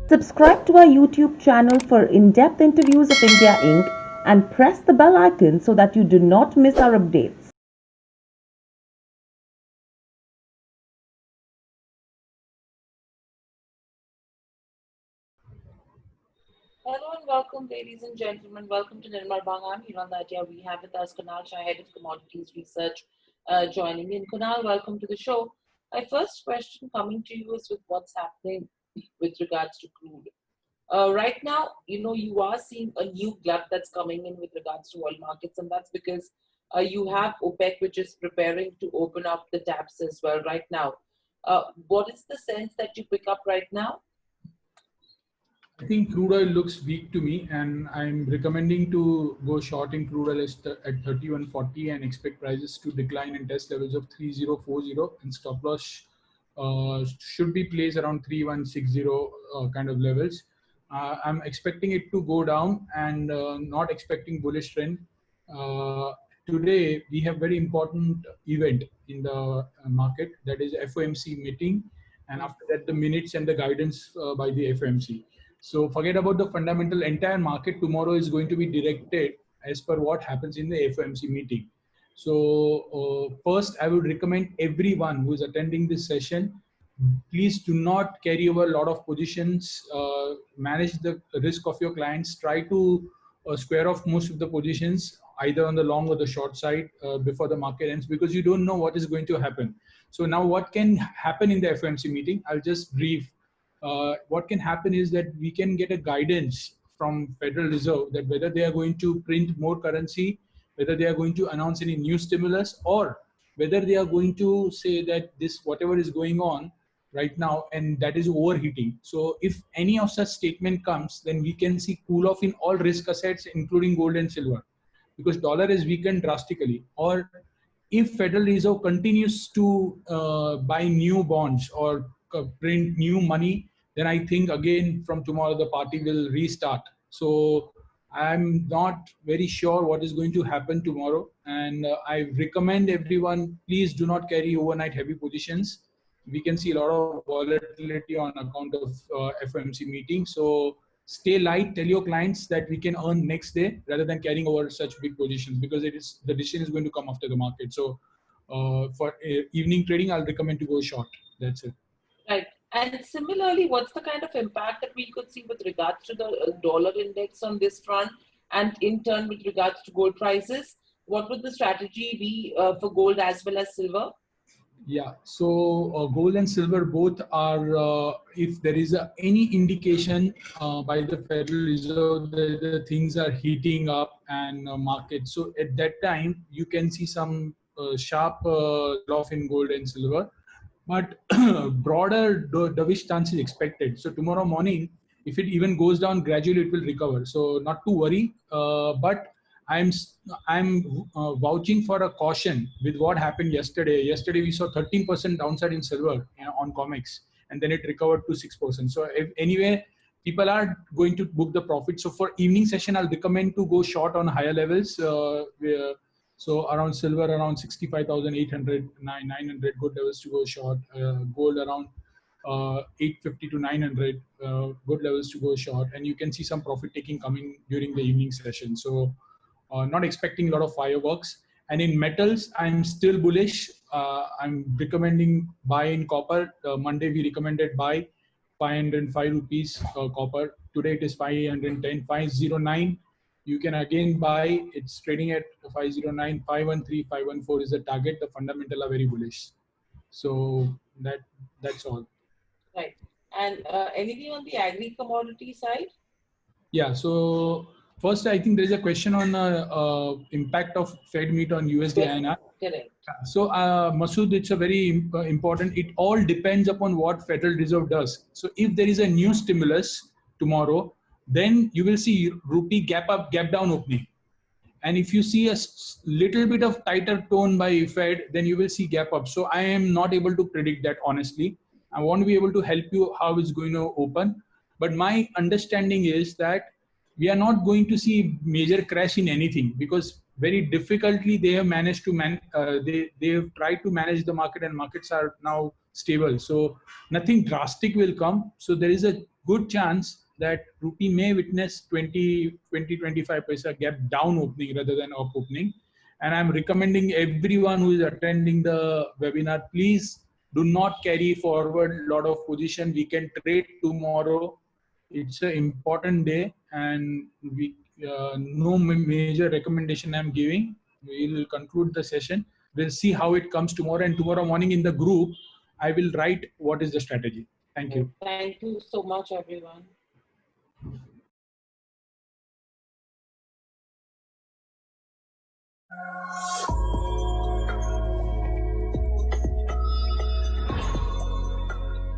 Subscribe to our YouTube channel for in-depth interviews of India Inc. and press the bell icon so that you do not miss our updates. Hello and welcome, ladies and gentlemen. Welcome to Nirmal Bangam. On that, we have with us Kunal, Shah, Head of Commodities Research, joining in. Kunal, welcome to the show. My first question coming to you is with what's happening with regards to crude. Right now, you are seeing a new glut that's coming in with regards to oil markets, and that's because you have OPEC, which is preparing to open up the taps as well right now. What is the sense that you pick up right now? I think crude oil looks weak to me, and I'm recommending to go short in crude oil at 31.40 and expect prices to decline and test levels of 3040, and stop loss should be placed around 3160 kind of levels. I'm expecting it to go down and not expecting bullish trend. Uh, Today we have very important event in the market, that is FOMC meeting, and after that the minutes and the guidance by the FOMC. So forget about the fundamental. Entire market tomorrow is going to be directed as per what happens in the FOMC meeting. So first, I would recommend everyone who is attending this session, please do not carry over a lot of positions. Manage the risk of your clients. Try to square off most of the positions either on the long or the short side before the market ends, because you don't know what is going to happen. So now what can happen in the FOMC meeting? I'll just brief. What can happen is that we can get a guidance from Federal Reserve that whether they are going to print more currency, whether they are going to announce any new stimulus, or whether they are going to say that this whatever is going on right now and that is overheating. So if any of such statement comes, then we can see cool off in all risk assets, including gold and silver, because dollar is weakened drastically. Or if Federal Reserve continues to buy new bonds or print new money, then I think again from tomorrow the party will restart. So I'm not very sure what is going to happen tomorrow, and I recommend everyone, please do not carry overnight heavy positions. We can see a lot of volatility on account of FOMC meeting. So stay light. Tell your clients that we can earn next day rather than carrying over such big positions, because it is the decision is going to come after the market. So for evening trading, I'll recommend to go short. That's it. Right. And similarly, what's the kind of impact that we could see with regards to the dollar index on this front, and in turn with regards to gold prices? What would the strategy be for gold as well as silver? Yeah, so gold and silver both are, if there is any indication by the Federal Reserve that the things are heating up and market, so at that time you can see some sharp sell-off in gold and silver, but broader dovish stance is expected. So tomorrow morning, if it even goes down gradually, it will recover. So not to worry, but I'm vouching for a caution with what happened yesterday. Yesterday we saw 13% downside in silver, on COMEX, and then it recovered to 6%. So if, anyway, people are going to book the profit. So for evening session, I'll recommend to go short on higher levels. So around silver around 65,800, 900, good levels to go short. Gold around 850 to 900, good levels to go short. And you can see some profit taking coming during the evening session. So not expecting a lot of fireworks. And in metals, I'm still bullish. I'm recommending buy in copper. Monday we recommended buy 505 rupees copper. Today it is 510, 509. You can again buy. It's trading at 509, 513, 514 is the target. The fundamental are very bullish. So that's all. Right. And anything on the agri commodity side? Yeah. So first, I think there is a question on impact of Fed meet on USD INR. Correct. So, Masood, it's a very important. It all depends upon what Federal Reserve does. So, if there is a new stimulus tomorrow, then you will see rupee gap up, gap down opening. And if you see a little bit of tighter tone by Fed, then you will see gap up. So, I am not able to predict that honestly. I won't be able to help you how it's going to open. But my understanding is that we are not going to see major crash in anything, because very difficultly they have managed to they have tried to manage the market, and markets are now stable. So nothing drastic will come. So there is a good chance that rupee may witness 25 paisa gap down opening rather than up opening. And I'm recommending everyone who is attending the webinar, please do not carry forward a lot of position. We can trade tomorrow. It's an important day, and we no major recommendation I'm giving. We will conclude the session. We'll see how it comes tomorrow, and tomorrow morning in the group, I will write what is the strategy. Thank you. Thank you so much, everyone.